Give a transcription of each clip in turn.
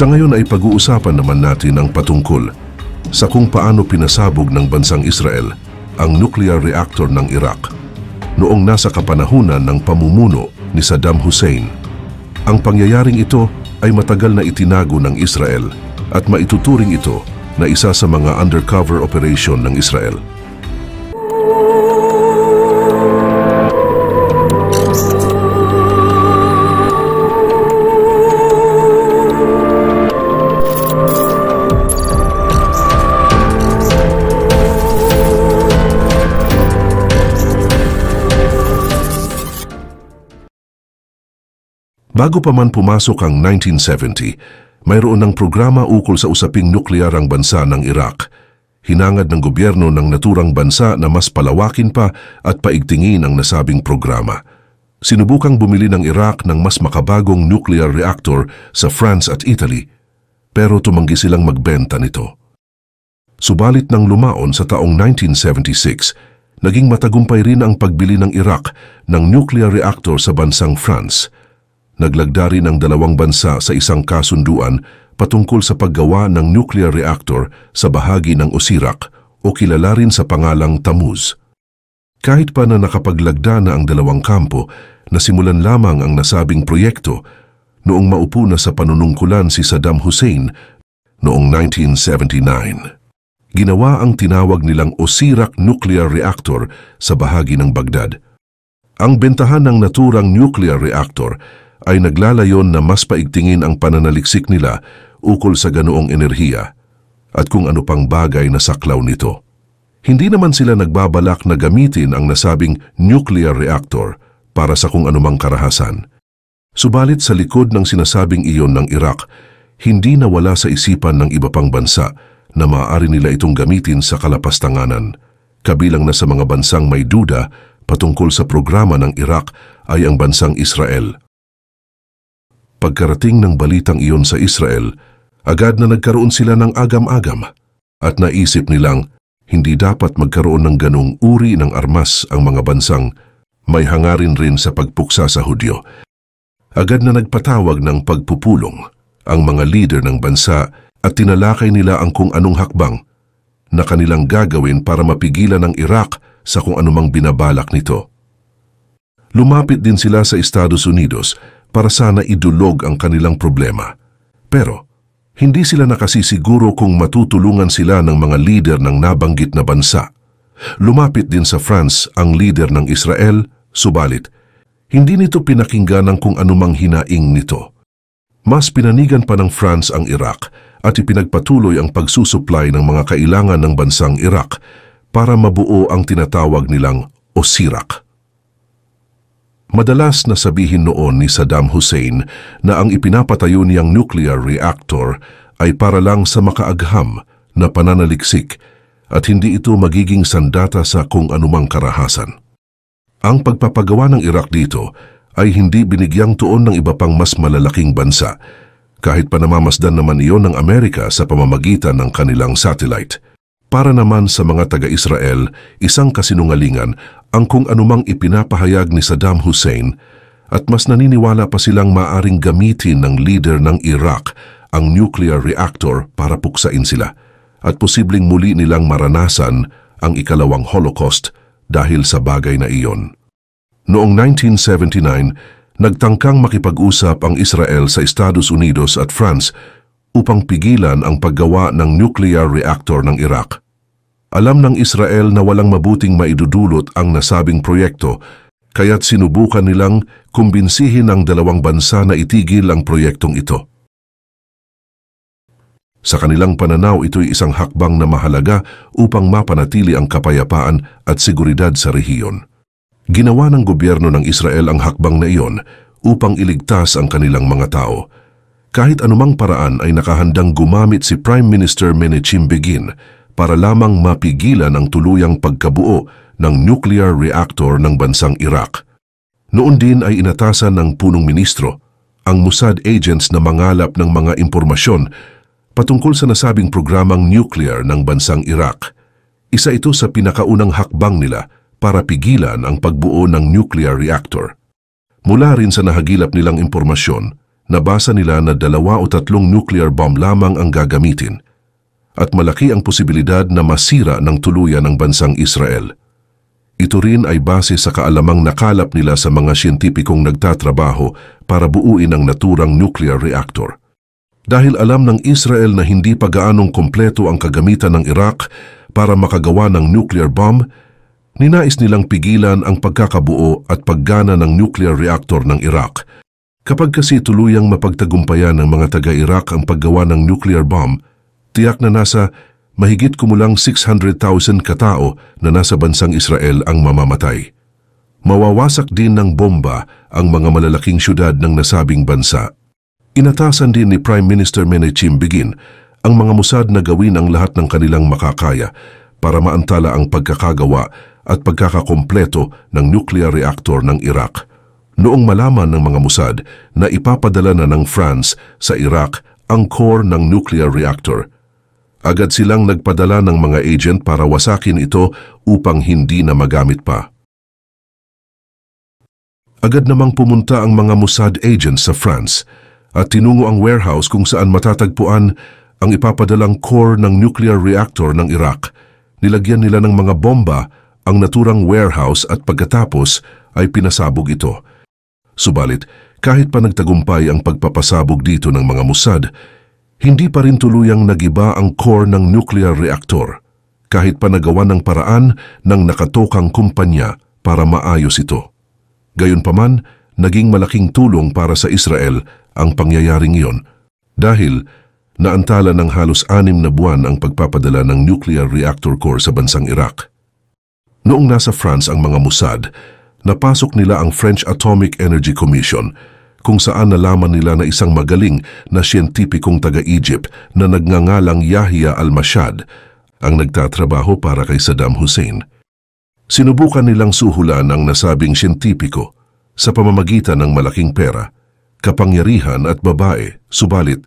Sa ngayon ay pag-uusapan naman natin ang patungkol sa kung paano pinasabog ng bansang Israel ang nuclear reactor ng Iraq noong nasa kapanahunan ng pamumuno ni Saddam Hussein. Ang pangyayaring ito ay matagal na itinago ng Israel at maituturing ito na isa sa mga undercover operation ng Israel. Bago pa man pumasok ang 1970, mayroon ng programa ukol sa usaping nuklear ang bansa ng Iraq. Hinangad ng gobyerno ng naturang bansa na mas palawakin pa at paigtingin ang nasabing programa. Sinubukang bumili ng Iraq ng mas makabagong nuclear reactor sa France at Italy, pero tumanggi silang magbenta nito. Subalit nang lumaon sa taong 1976, naging matagumpay rin ang pagbili ng Iraq ng nuclear reactor sa bansang France. Naglagda rin ang dalawang bansa sa isang kasunduan patungkol sa paggawa ng nuclear reactor sa bahagi ng Osirak o kilala rin sa pangalang Tammuz. Kahit pa na nakapaglagda na ang dalawang kampo, nasimulan lamang ang nasabing proyekto noong maupo na sa panunungkulan si Saddam Hussein noong 1979. Ginawa ang tinawag nilang Osirak Nuclear Reactor sa bahagi ng Baghdad. Ang bentahan ng naturang nuclear reactor ay naglalayon na mas paigtingin ang pananaliksik nila ukol sa ganoong enerhiya at kung ano pang bagay na saklaw nito. Hindi naman sila nagbabalak na gamitin ang nasabing nuclear reactor para sa kung anumang karahasan. Subalit sa likod ng sinasabing iyon ng Iraq, hindi nawala sa isipan ng iba pang bansa na maaari nila itong gamitin sa kalapastanganan. Kabilang na sa mga bansang may duda patungkol sa programa ng Iraq ay ang bansang Israel. Pagkarating ng balitang iyon sa Israel, agad na nagkaroon sila ng agam-agam at naisip nilang hindi dapat magkaroon ng ganong uri ng armas ang mga bansang may hangarin rin sa pagpuksa sa Hudyo. Agad na nagpatawag ng pagpupulong ang mga leader ng bansa at tinalakay nila ang kung anong hakbang na kanilang gagawin para mapigilan ang Iraq sa kung anumang binabalak nito. Lumapit din sila sa Estados Unidos para sana idulog ang kanilang problema. Pero, hindi sila nakasisiguro kung matutulungan sila ng mga leader ng nabanggit na bansa. Lumapit din sa France ang leader ng Israel, subalit, hindi nito pinakinggan ng kung anumang hinaing nito. Mas pinanigan pa ng France ang Iraq at ipinagpatuloy ang pagsusupply ng mga kailangan ng bansang Iraq para mabuo ang tinatawag nilang Osirak. Madalas na sabihin noon ni Saddam Hussein na ang ipinapatayo niyang nuclear reactor ay para lang sa makaagham na pananaliksik at hindi ito magiging sandata sa kung anumang karahasan. Ang pagpapagawa ng Iraq dito ay hindi binigyang tuon ng iba pang mas malalaking bansa, kahit pa namamasdan naman iyon ng Amerika sa pamamagitan ng kanilang satellite. Para naman sa mga taga-Israel, isang kasinungalingan ang kung anumang ipinapahayag ni Saddam Hussein at mas naniniwala pa silang maaring gamitin ng leader ng Iraq ang nuclear reactor para puksain sila at posibleng muli nilang maranasan ang ikalawang Holocaust dahil sa bagay na iyon. Noong 1979, nagtangkang makipag-usap ang Israel sa Estados Unidos at France upang pigilan ang paggawa ng nuclear reactor ng Iraq. Alam ng Israel na walang mabuting maidudulot ang nasabing proyekto, kaya't sinubukan nilang kumbinsihin ang dalawang bansa na itigil ang proyektong ito. Sa kanilang pananaw, ito'y isang hakbang na mahalaga upang mapanatili ang kapayapaan at seguridad sa rehiyon. Ginawa ng gobyerno ng Israel ang hakbang na iyon upang iligtas ang kanilang mga tao. Kahit anumang paraan ay nakahandang gumamit si Prime Minister Menachem Begin para lamang mapigilan ang tuluyang pagkabuo ng nuclear reactor ng bansang Iraq. Noon din ay inatasan ng punong ministro ang Mossad agents na mangalap ng mga impormasyon patungkol sa nasabing programang nuclear ng bansang Iraq. Isa ito sa pinakaunang hakbang nila para pigilan ang pagbuo ng nuclear reactor. Mula rin sa nahagilap nilang impormasyon, Nabasa nila na 2 o 3 nuclear bomb lamang ang gagamitin at malaki ang posibilidad na masira ng tuluyan ang bansang Israel. Ito rin ay base sa kaalamang nakalap nila sa mga siyentipikong nagtatrabaho para buuin ang naturang nuclear reactor. Dahil alam ng Israel na hindi pa gaanong kompleto ang kagamitan ng Iraq para makagawa ng nuclear bomb, ninais nilang pigilan ang pagkakabuo at paggana ng nuclear reactor ng Iraq. Kapag kasi tuluyang mapagtagumpayan ng mga taga-Iraq ang paggawa ng nuclear bomb, tiyak na nasa mahigit kumulang 600,000 katao na nasa bansang Israel ang mamamatay. Mawawasak din ng bomba ang mga malalaking syudad ng nasabing bansa. Inatasan din ni Prime Minister Menachem Begin ang mga Mossad na gawin ang lahat ng kanilang makakaya para maantala ang pagkakagawa at pagkakakompleto ng nuclear reactor ng Iraq. Noong malaman ng mga Mossad na ipapadala na ng France sa Iraq ang core ng nuclear reactor, agad silang nagpadala ng mga agent para wasakin ito upang hindi na magamit pa. Agad namang pumunta ang mga Mossad agents sa France at tinungo ang warehouse kung saan matatagpuan ang ipapadalang core ng nuclear reactor ng Iraq. Nilagyan nila ng mga bomba ang naturang warehouse at pagkatapos ay pinasabog ito. Subalit, kahit pa nagtagumpay ang pagpapasabog dito ng mga Mossad, hindi pa rin tuluyang nagiba ang core ng nuclear reactor, kahit pa nagawa ng paraan ng nakatokang kumpanya para maayos ito. Gayunpaman, naging malaking tulong para sa Israel ang pangyayaring iyon dahil naantala ng halos 6 na buwan ang pagpapadala ng nuclear reactor core sa bansang Iraq. Noong nasa France ang mga Mossad, napasok nila ang French Atomic Energy Commission kung saan nalaman nila na isang magaling na siyentipikong taga-Egypt na nagngangalang Yahya al-Mashad ang nagtatrabaho para kay Saddam Hussein. Sinubukan nilang suhulan ang nasabing siyentipiko sa pamamagitan ng malaking pera, kapangyarihan at babae, subalit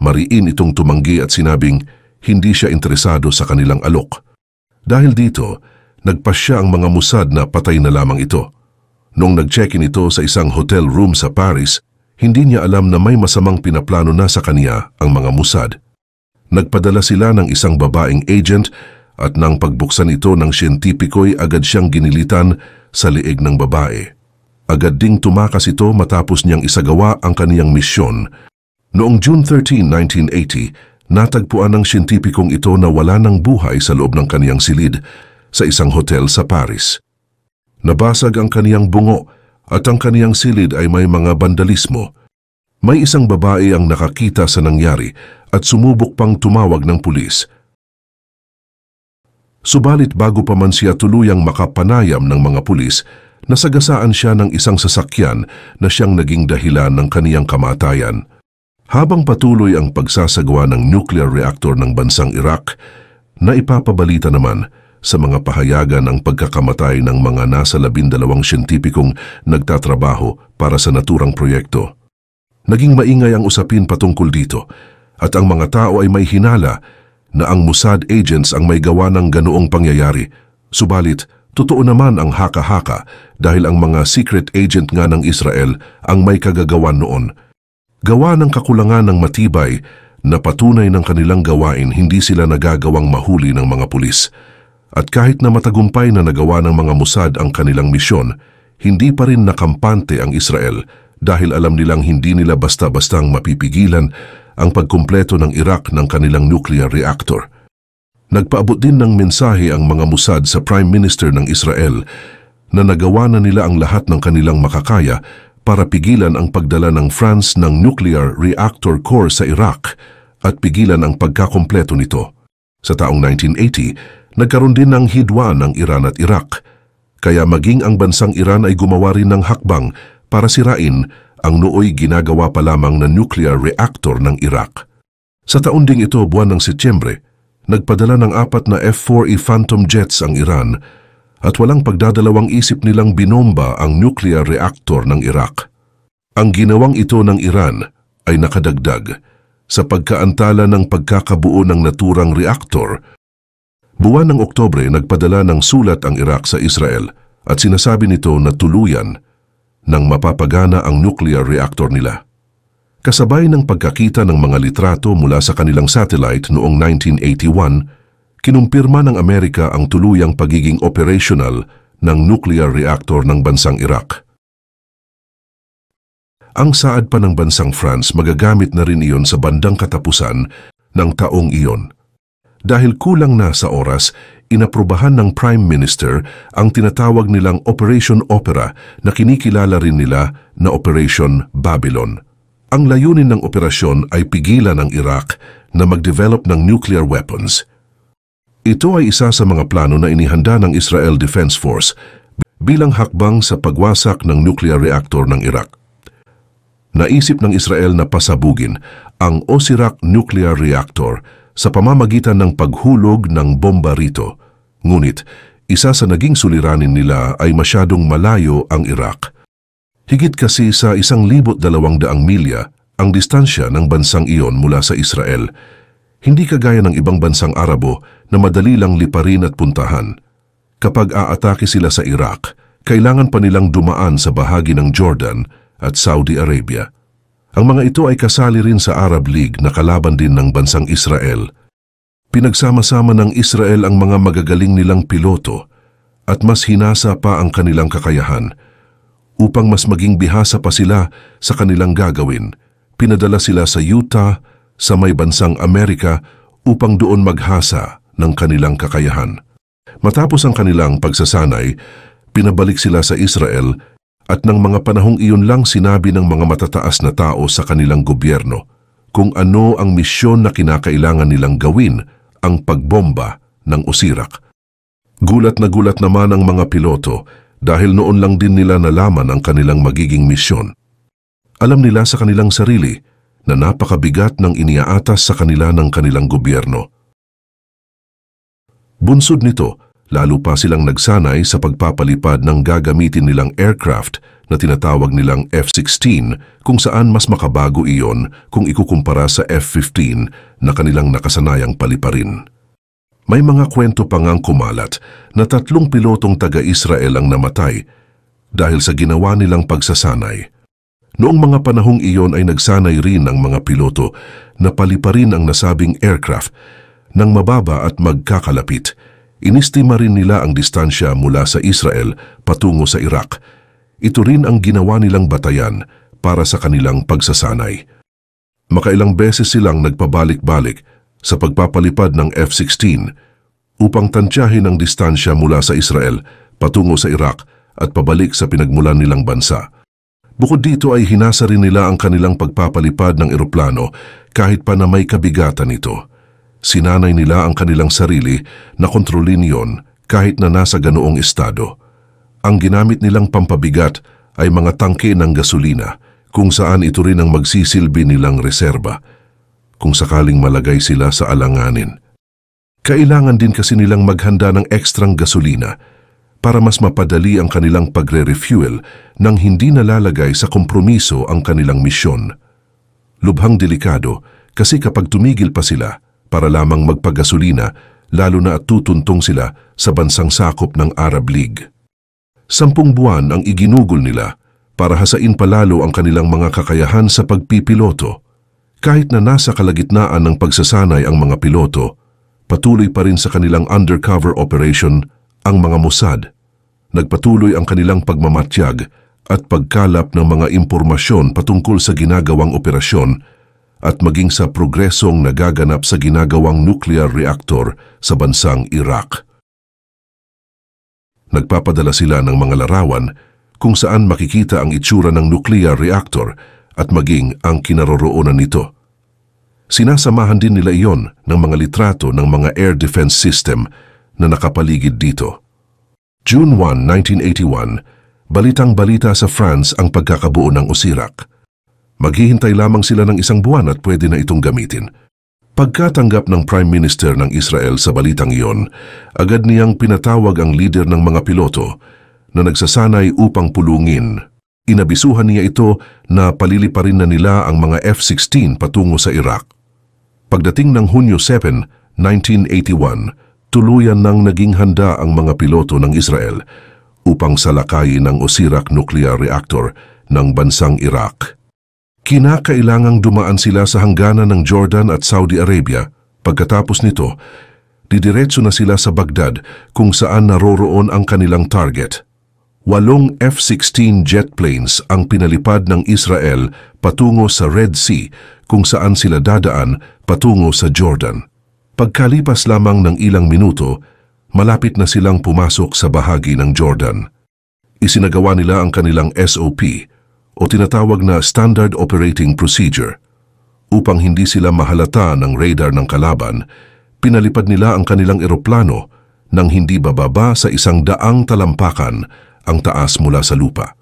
mariin itong tumanggi at sinabing hindi siya interesado sa kanilang alok. Dahil dito, nagpasya ang mga Mossad na patay na lamang ito. Noong nag-check-in ito sa isang hotel room sa Paris, hindi niya alam na may masamang pinaplano na sa kaniya ang mga Mossad. Nagpadala sila ng isang babaeng agent at nang pagbuksan ito ng siyentipiko'y agad siyang ginilitan sa liig ng babae. Agad ding tumakas ito matapos niyang isagawa ang kaniyang misyon. Noong June 13, 1980, natagpuan ng siyentipikong ito na wala ng buhay sa loob ng kaniyang silid sa isang hotel sa Paris. Nabasag ang kaniyang bungo at ang kaniyang silid ay may mga bandalismo. May isang babae ang nakakita sa nangyari at sumubok pang tumawag ng pulis. Subalit bago pa man siya tuluyang makapanayam ng mga pulis, nasagasaan siya ng isang sasakyan na siyang naging dahilan ng kaniyang kamatayan. Habang patuloy ang pagsasagawa ng nuclear reactor ng bansang Iraq, naipapabalita naman sa mga pahayagan ang pagkakamatay ng mga nasa 12 siyentipikong nagtatrabaho para sa naturang proyekto. Naging maingay ang usapin patungkol dito at ang mga tao ay may hinala na ang Mossad agents ang may gawa ng ganoong pangyayari. Subalit, totoo naman ang haka-haka dahil ang mga secret agent nga ng Israel ang may kagagawan noon. Gawa ng kakulangan ng matibay na patunay ng kanilang gawain, hindi sila nagagawang mahuli ng mga pulis. At kahit na matagumpay na nagawa ng mga Mossad ang kanilang misyon, hindi pa rin nakampante ang Israel dahil alam nilang hindi nila basta-bastang mapipigilan ang pagkumpleto ng Iraq ng kanilang nuclear reactor. Nagpaabot din ng mensahe ang mga Mossad sa Prime Minister ng Israel na nagawa na nila ang lahat ng kanilang makakaya para pigilan ang pagdala ng France ng nuclear reactor core sa Iraq at pigilan ang pagkakompleto nito. Sa taong 1980, nagkaroon din ng hidwa ng Iran at Iraq, kaya maging ang bansang Iran ay gumawa rin ng hakbang para sirain ang nooy ginagawa pa lamang na nuclear reactor ng Iraq. Sa taon ding ito, buwan ng Setyembre, nagpadala ng 4 na F-4E Phantom jets ang Iran at walang pagdadalawang isip nilang binomba ang nuclear reactor ng Iraq. Ang ginawang ito ng Iran ay nakadagdag sa pagkaantala ng pagkakabuo ng naturang reactor. Buwan ng Oktubre, nagpadala ng sulat ang Iraq sa Israel at sinasabi nito na tuluyan nang mapapagana ang nuclear reactor nila. Kasabay ng pagkakita ng mga litrato mula sa kanilang satellite noong 1981, kinumpirma ng Amerika ang tuluyang pagiging operational ng nuclear reactor ng bansang Iraq. Ang saad pa ng bansang France, magagamit na rin iyon sa bandang katapusan ng taong iyon. Dahil kulang na sa oras, inaprubahan ng Prime Minister ang tinatawag nilang Operation Opera na kinikilala rin nila na Operation Babylon. Ang layunin ng operasyon ay pigilan ang Iraq na mag-develop ng nuclear weapons. Ito ay isa sa mga plano na inihanda ng Israel Defense Force bilang hakbang sa pagwasak ng nuclear reactor ng Iraq. Naisip ng Israel na pasabugin ang Osirak Nuclear Reactor sa pamamagitan ng paghulog ng bomba rito. Ngunit, isa sa naging suliranin nila ay masyadong malayo ang Iraq. Higit kasi sa 1,200 milya ang distansya ng bansang iyon mula sa Israel. Hindi kagaya ng ibang bansang Arabo na madali lang liparin at puntahan. Kapag aatake sila sa Iraq, kailangan pa nilang dumaan sa bahagi ng Jordan at Saudi Arabia. Ang mga ito ay kasali rin sa Arab League na kalaban din ng bansang Israel. Pinagsama-sama ng Israel ang mga magagaling nilang piloto at mas hinasa pa ang kanilang kakayahan. Upang mas maging bihasa pa sila sa kanilang gagawin, pinadala sila sa Utah sa may bansang Amerika upang doon maghasa ng kanilang kakayahan. Matapos ang kanilang pagsasanay, pinabalik sila sa Israel at ng mga panahong iyon lang sinabi ng mga matataas na tao sa kanilang gobyerno kung ano ang misyon na kinakailangan nilang gawin, ang pagbomba ng Osirak. Gulat na gulat naman ang mga piloto dahil noon lang din nila nalaman ang kanilang magiging misyon. Alam nila sa kanilang sarili na napakabigat ng iniaatas sa kanila ng kanilang gobyerno. Bunsod nito, lalo pa silang nagsanay sa pagpapalipad ng gagamitin nilang aircraft na tinatawag nilang F-16 kung saan mas makabago iyon kung ikukumpara sa F-15 na kanilang nakasanayang paliparin. May mga kwento pa ngang kumalat na 3 pilotong taga-Israel ang namatay dahil sa ginawa nilang pagsasanay. Noong mga panahong iyon ay nagsanay rin ang mga piloto na paliparin ang nasabing aircraft nang mababa at magkakalapit. Inistima rin nila ang distansya mula sa Israel patungo sa Iraq. Ito rin ang ginawa nilang batayan para sa kanilang pagsasanay. Makailang beses silang nagpabalik-balik sa pagpapalipad ng F-16 upang tantyahin ang distansya mula sa Israel patungo sa Iraq at pabalik sa pinagmulan nilang bansa. Bukod dito ay hinasa rin nila ang kanilang pagpapalipad ng eroplano kahit pa na may kabigatan ito. Sinanay nila ang kanilang sarili na kontrolin yon kahit na nasa ganoong estado. Ang ginamit nilang pampabigat ay mga tangke ng gasolina kung saan ito rin ang magsisilbi nilang reserba kung sakaling malagay sila sa alanganin. Kailangan din kasi nilang maghanda ng ekstrang gasolina para mas mapadali ang kanilang pagre-refuel nang hindi nalalagay sa kompromiso ang kanilang misyon. Lubhang delikado kasi kapag tumigil pa sila para lamang magpagasolina, lalo na at tutuntong sila sa bansang sakop ng Arab League. 10 buwan ang iginugol nila para hasain palalo ang kanilang mga kakayahan sa pagpipiloto. Kahit na nasa kalagitnaan ng pagsasanay ang mga piloto, patuloy pa rin sa kanilang undercover operation ang mga Mossad. Nagpatuloy ang kanilang pagmamatyag at pagkalap ng mga impormasyon patungkol sa ginagawang operasyon at maging sa progresong nagaganap sa ginagawang nuclear reactor sa bansang Iraq. Nagpapadala sila ng mga larawan kung saan makikita ang itsura ng nuclear reactor at maging ang kinaroroonan nito. Sinasamahan din nila iyon ng mga litrato ng mga air defense system na nakapaligid dito. June 1, 1981, balitang-balita sa France ang pagkakabuo ng Osirak. Maghihintay lamang sila ng 1 buwan at pwede na itong gamitin. Pagkatanggap ng Prime Minister ng Israel sa balitang iyon, agad niyang pinatawag ang leader ng mga piloto na nagsasanay upang pulungin. Inabisuhan niya ito na paliliparin na nila ang mga F-16 patungo sa Iraq. Pagdating ng Hunyo 7, 1981, tuluyan nang naging handa ang mga piloto ng Israel upang salakayin ang Osirak Nuclear Reactor ng bansang Iraq. Kinakailangang dumaan sila sa hangganan ng Jordan at Saudi Arabia. Pagkatapos nito, didiretso na sila sa Baghdad kung saan naroroon ang kanilang target. 8 F-16 jet planes ang pinalipad ng Israel patungo sa Red Sea kung saan sila dadaan patungo sa Jordan. Pagkalipas lamang ng ilang minuto, malapit na silang pumasok sa bahagi ng Jordan. Isinagawa nila ang kanilang SOP o tinatawag na Standard Operating Procedure. Upang hindi sila mahalata ng radar ng kalaban, pinalipad nila ang kanilang eroplano nang hindi bababa sa 100 talampakan ang taas mula sa lupa.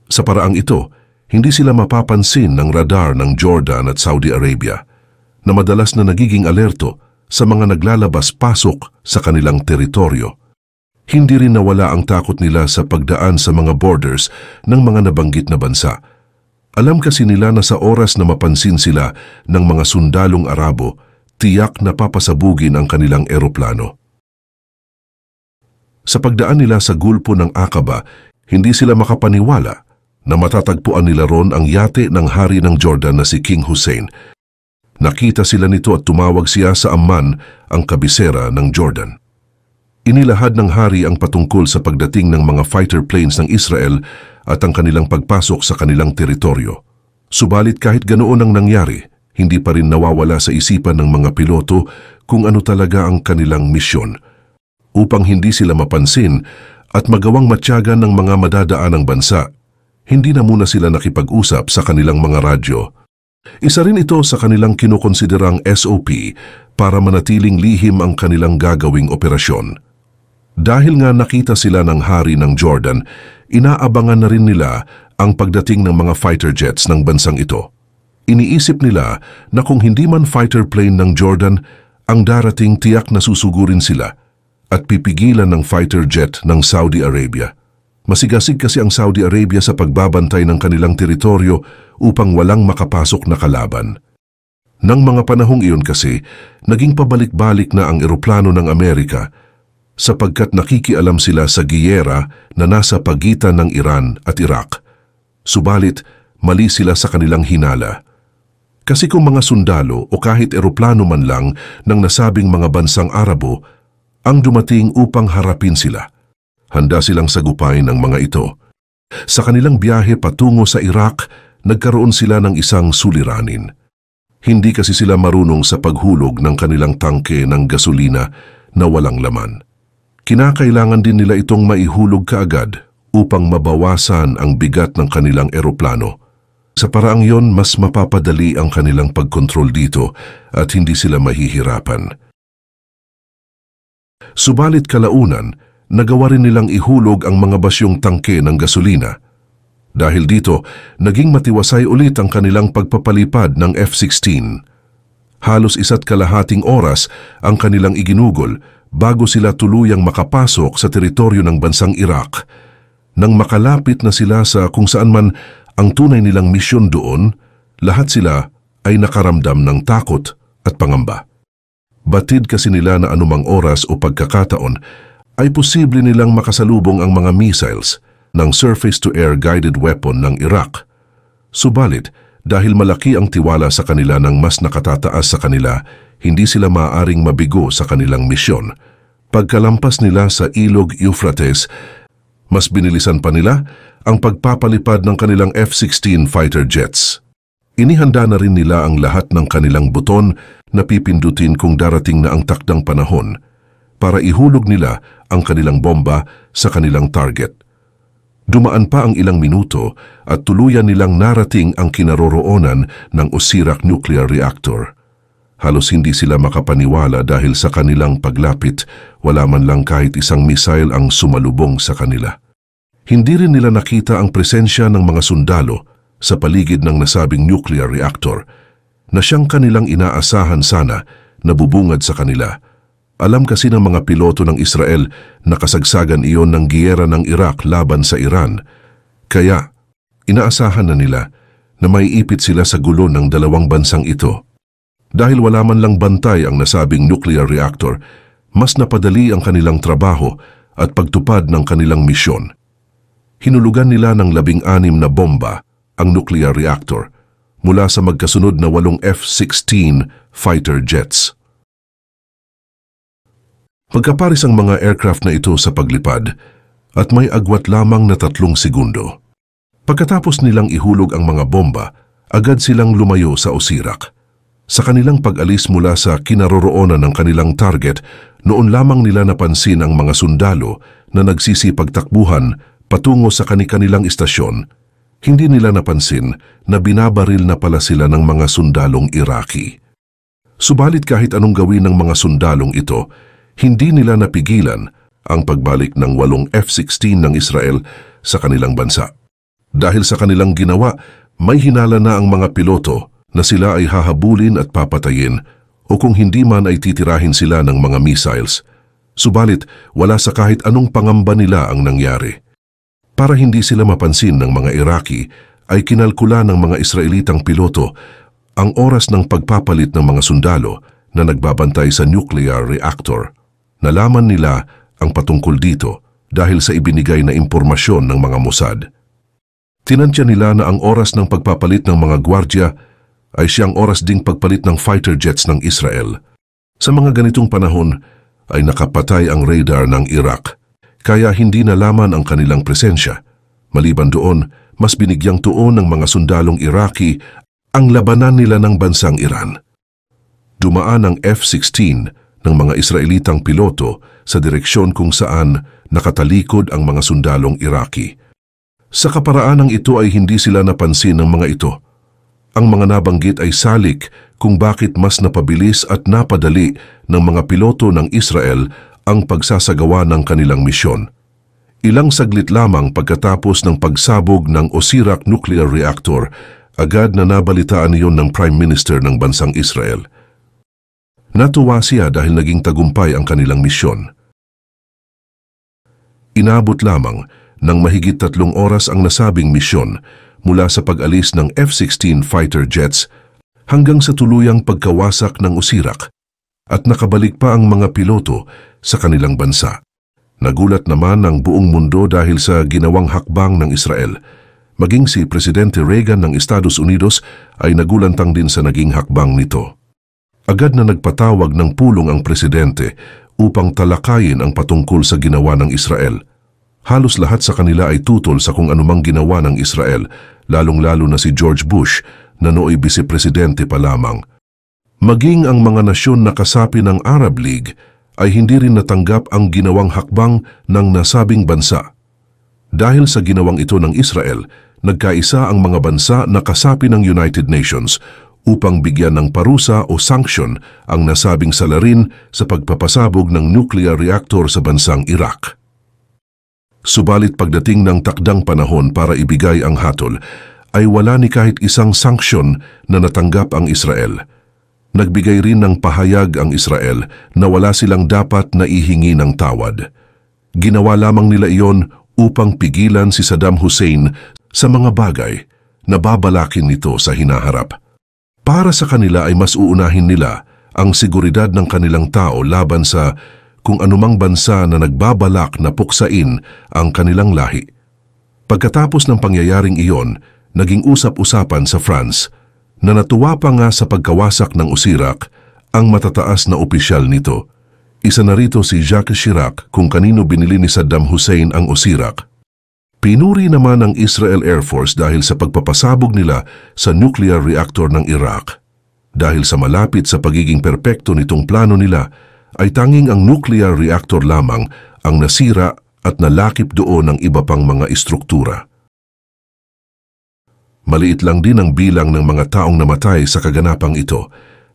Sa paraang ito, hindi sila mapapansin ng radar ng Jordan at Saudi Arabia na madalas na nagiging alerto sa mga naglalabas-pasok sa kanilang teritoryo. Hindi rin nawala ang takot nila sa pagdaan sa mga borders ng mga nabanggit na bansa. Alam kasi nila na sa oras na mapansin sila ng mga sundalong Arabo, tiyak na papasabugin ang kanilang eroplano. Sa pagdaan nila sa gulpo ng Aqaba, hindi sila makapaniwala na matatagpuan nila ron ang yate ng hari ng Jordan na si King Hussein. Nakita sila nito at tumawag siya sa Amman, ang kabisera ng Jordan. Inilahad ng hari ang patungkol sa pagdating ng mga fighter planes ng Israel at ang kanilang pagpasok sa kanilang teritoryo. Subalit kahit ganoon ang nangyari, hindi pa rin nawawala sa isipan ng mga piloto kung ano talaga ang kanilang misyon. Upang hindi sila mapansin at magawang matyagan ng mga madadaanang bansa, hindi na muna sila nakipag-usap sa kanilang mga radyo. Isa rin ito sa kanilang kinukonsiderang SOP para manatiling lihim ang kanilang gagawing operasyon. Dahil nga nakita sila ng hari ng Jordan, inaabangan na rin nila ang pagdating ng mga fighter jets ng bansang ito. Iniisip nila na kung hindi man fighter plane ng Jordan, ang darating tiyak na susugurin sila at pipigilan ng fighter jet ng Saudi Arabia. Masigasig kasi ang Saudi Arabia sa pagbabantay ng kanilang teritoryo upang walang makapasok na kalaban. Nang mga panahong iyon kasi, naging pabalik-balik na ang eroplano ng Amerika sapagkat nakikialam sila sa giyera na nasa pagitan ng Iran at Iraq. Subalit, mali sila sa kanilang hinala. Kasi kung mga sundalo o kahit eroplano man lang ng nasabing mga bansang Arabo ang dumating upang harapin sila, handa silang sagupain ang mga ito. Sa kanilang biyahe patungo sa Iraq, nagkaroon sila ng isang suliranin. Hindi kasi sila marunong sa paghulog ng kanilang tangke ng gasolina na walang laman. Kinakailangan din nila itong maihulog kaagad upang mabawasan ang bigat ng kanilang eroplano. Sa paraang yon, mas mapapadali ang kanilang pagkontrol dito at hindi sila mahihirapan. Subalit kalaunan, nagawa rin nilang ihulog ang mga basyong tangke ng gasolina. Dahil dito, naging matiwasay ulit ang kanilang pagpapalipad ng F-16. Halos 1.5 oras ang kanilang iginugol bago sila tuluyang makapasok sa teritoryo ng bansang Iraq. Nang makalapit na sila sa kung saan man ang tunay nilang misyon doon, lahat sila ay nakaramdam ng takot at pangamba. Batid kasi nila na anumang oras o pagkakataon ay posible nilang makasalubong ang mga missiles ng surface-to-air guided weapon ng Iraq. Subalit, dahil malaki ang tiwala sa kanila ng mas nakatataas sa kanila, hindi sila maaaring mabigo sa kanilang misyon. Pagkalampas nila sa ilog Euphrates, mas binilisan pa nila ang pagpapalipad ng kanilang F-16 fighter jets. Inihanda na rin nila ang lahat ng kanilang buton na pipindutin kung darating na ang takdang panahon para ihulog nila ang kanilang bomba sa kanilang target. Dumaan pa ang ilang minuto at tuluyan nilang narating ang kinaroroonan ng Osirak nuclear reactor. Halos hindi sila makapaniwala dahil sa kanilang paglapit, wala man lang kahit isang missile ang sumalubong sa kanila. Hindi rin nila nakita ang presensya ng mga sundalo sa paligid ng nasabing nuclear reactor na siyang kanilang inaasahan sana na bubungad sa kanila. Alam kasi ng mga piloto ng Israel na kasagsagan iyon ng giyera ng Iraq laban sa Iran. Kaya, inaasahan na nila na maiipit sila sa gulo ng dalawang bansang ito. Dahil wala man lang bantay ang nasabing nuclear reactor, mas napadali ang kanilang trabaho at pagtupad ng kanilang misyon. Hinulugan nila ng 16 na bomba ang nuclear reactor mula sa magkasunod na 8 F-16 fighter jets. Magkaparis ang mga aircraft na ito sa paglipad at may agwat lamang na 3 segundo. Pagkatapos nilang ihulog ang mga bomba, agad silang lumayo sa Osirak. Sa kanilang pag-alis mula sa kinaroroonan ng kanilang target, noon lamang nila napansin ang mga sundalo na nagsisipagtakbuhan patungo sa kanilang istasyon. Hindi nila napansin na binabaril na pala sila ng mga sundalong Iraqi. Subalit kahit anong gawin ng mga sundalong ito, hindi nila napigilan ang pagbalik ng 8 F-16 ng Israel sa kanilang bansa. Dahil sa kanilang ginawa, may hinala na ang mga piloto na sila ay hahabulin at papatayin o kung hindi man ay titirahin sila ng mga missiles. Subalit wala sa kahit anong pangamba nila ang nangyari. Para hindi sila mapansin ng mga Iraqi, ay kinalkula ng mga Israelitang piloto ang oras ng pagpapalit ng mga sundalo na nagbabantay sa nuclear reactor. Nalaman nila ang patungkol dito dahil sa ibinigay na impormasyon ng mga Mossad. Tinantya nila na ang oras ng pagpapalit ng mga gwardya ay siyang oras ding pagpalit ng fighter jets ng Israel. Sa mga ganitong panahon ay nakapatay ang radar ng Iraq, kaya hindi nalaman ang kanilang presensya. Maliban doon, mas binigyang tuon ng mga sundalong Iraqi ang labanan nila ng bansang Iran. Dumaan ang F-16 ng mga Israelitang piloto sa direksyon kung saan nakatalikod ang mga sundalong Iraqi. Sa kaparaanang ito ay hindi sila napansin ng mga ito. Ang mga nabanggit ay salik kung bakit mas napabilis at napadali ng mga piloto ng Israel ang pagsasagawa ng kanilang misyon. Ilang saglit lamang pagkatapos ng pagsabog ng Osirak nuclear reactor, agad na nabalitaan iyon ng Prime Minister ng bansang Israel. Natuwa siya dahil naging tagumpay ang kanilang misyon. Inabot lamang ng mahigit 3 oras ang nasabing misyon mula sa pag-alis ng F-16 fighter jets hanggang sa tuluyang pagkawasak ng Osirak at nakabalik pa ang mga piloto sa kanilang bansa. Nagulat naman ang buong mundo dahil sa ginawang hakbang ng Israel. Maging si Presidente Reagan ng Estados Unidos ay nagulantang din sa naging hakbang nito. Agad na nagpatawag ng pulong ang presidente upang talakayin ang patungkol sa ginawa ng Israel. Halos lahat sa kanila ay tutol sa kung anumang ginawa ng Israel, lalong-lalo na si George Bush na nooy vice-presidente pa lamang. Maging ang mga nasyon na kasapi ng Arab League ay hindi rin natanggap ang ginawang hakbang ng nasabing bansa. Dahil sa ginawang ito ng Israel, nagkaisa ang mga bansa na kasapi ng United Nations upang bigyan ng parusa o sanksyon ang nasabing salarin sa pagpapasabog ng nuclear reactor sa bansang Iraq. Subalit pagdating ng takdang panahon para ibigay ang hatol, ay wala ni kahit isang sanksyon na natanggap ang Israel. Nagbigay rin ng pahayag ang Israel na wala silang dapat na ihingi ng tawad. Ginawa lamang nila iyon upang pigilan si Saddam Hussein sa mga bagay na babalakin nito sa hinaharap. Para sa kanila ay mas uunahin nila ang seguridad ng kanilang tao laban sa kung anumang bansa na nagbabalak na puksain ang kanilang lahi. Pagkatapos ng pangyayaring iyon, naging usap-usapan sa France na natuwa pa nga sa pagkawasak ng Osirak ang matataas na opisyal nito. Isa na rito si Jacques Chirac kung kanino binili ni Saddam Hussein ang Osirak. Pinuri naman ng Israel Air Force dahil sa pagpapasabog nila sa nuclear reactor ng Iraq. Dahil sa malapit sa pagiging perpekto nitong plano nila, ay tanging ang nuclear reactor lamang ang nasira at nalakip doon ng iba pang mga istruktura. Maliit lang din ang bilang ng mga taong namatay sa kaganapang ito.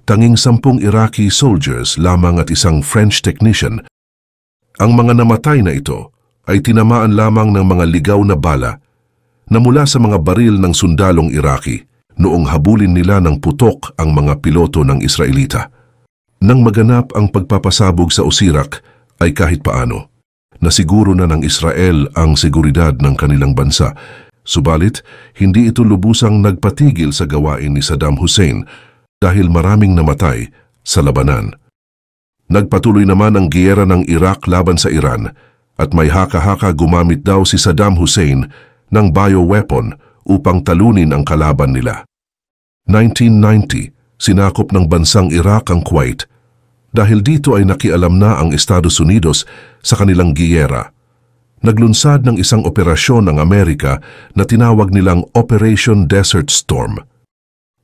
Tanging 10 Iraqi soldiers lamang at isang French technician. Ang mga namatay na ito ay tinamaan lamang ng mga ligaw na bala na mula sa mga baril ng sundalong Iraqi noong habulin nila ng putok ang mga piloto ng Israelita. Nang maganap ang pagpapasabog sa Osirak ay kahit paano, nasiguro na ng Israel ang seguridad ng kanilang bansa. Subalit, hindi ito lubusang nagpatigil sa gawain ni Saddam Hussein dahil maraming namatay sa labanan. Nagpatuloy naman ang giyera ng Iraq laban sa Iran at may haka-haka gumamit daw si Saddam Hussein ng bioweapon upang talunin ang kalaban nila. 1990, sinakop ng bansang Iraq ang Kuwait. Dahil dito ay nakialam na ang Estados Unidos sa kanilang giyera. Naglunsad ng isang operasyon ng Amerika na tinawag nilang Operation Desert Storm.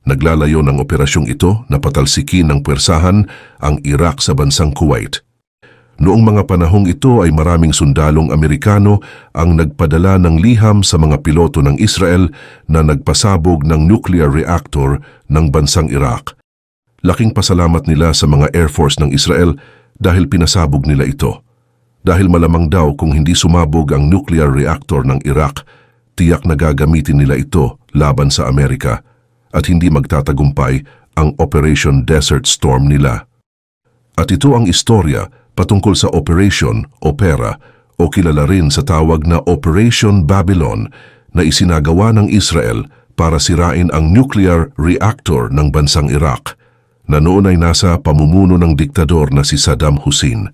Naglalayo ng operasyong ito na patalsikin ng puwersahan ang Iraq sa bansang Kuwait. Noong mga panahong ito ay maraming sundalong Amerikano ang nagpadala ng liham sa mga piloto ng Israel na nagpasabog ng nuclear reactor ng bansang Iraq. Laking pasalamat nila sa mga Air Force ng Israel dahil pinasabog nila ito. Dahil malamang daw kung hindi sumabog ang nuclear reactor ng Iraq, tiyak na gagamitin nila ito laban sa Amerika at hindi magtatagumpay ang Operation Desert Storm nila. At ito ang istorya patungkol sa Operation Opera o kilala rin sa tawag na Operation Babylon na isinagawa ng Israel para sirain ang nuclear reactor ng bansang Iraq na noon ay nasa pamumuno ng diktador na si Saddam Hussein.